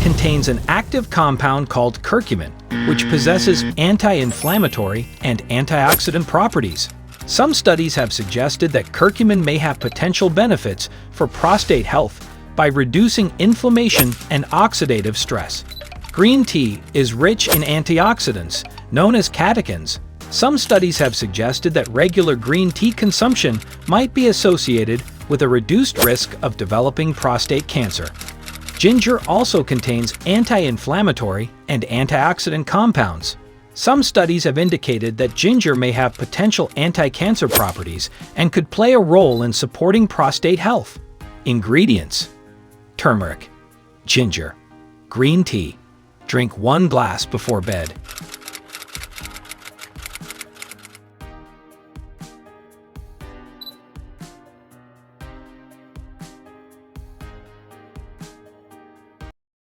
contains an active compound called curcumin, which possesses anti-inflammatory and antioxidant properties. Some studies have suggested that curcumin may have potential benefits for prostate health by reducing inflammation and oxidative stress. Green tea is rich in antioxidants, known as catechins. Some studies have suggested that regular green tea consumption might be associated with a reduced risk of developing prostate cancer. Ginger also contains anti-inflammatory and antioxidant compounds. Some studies have indicated that ginger may have potential anti-cancer properties and could play a role in supporting prostate health. Ingredients: turmeric, ginger, green tea. Drink 1 glass before bed.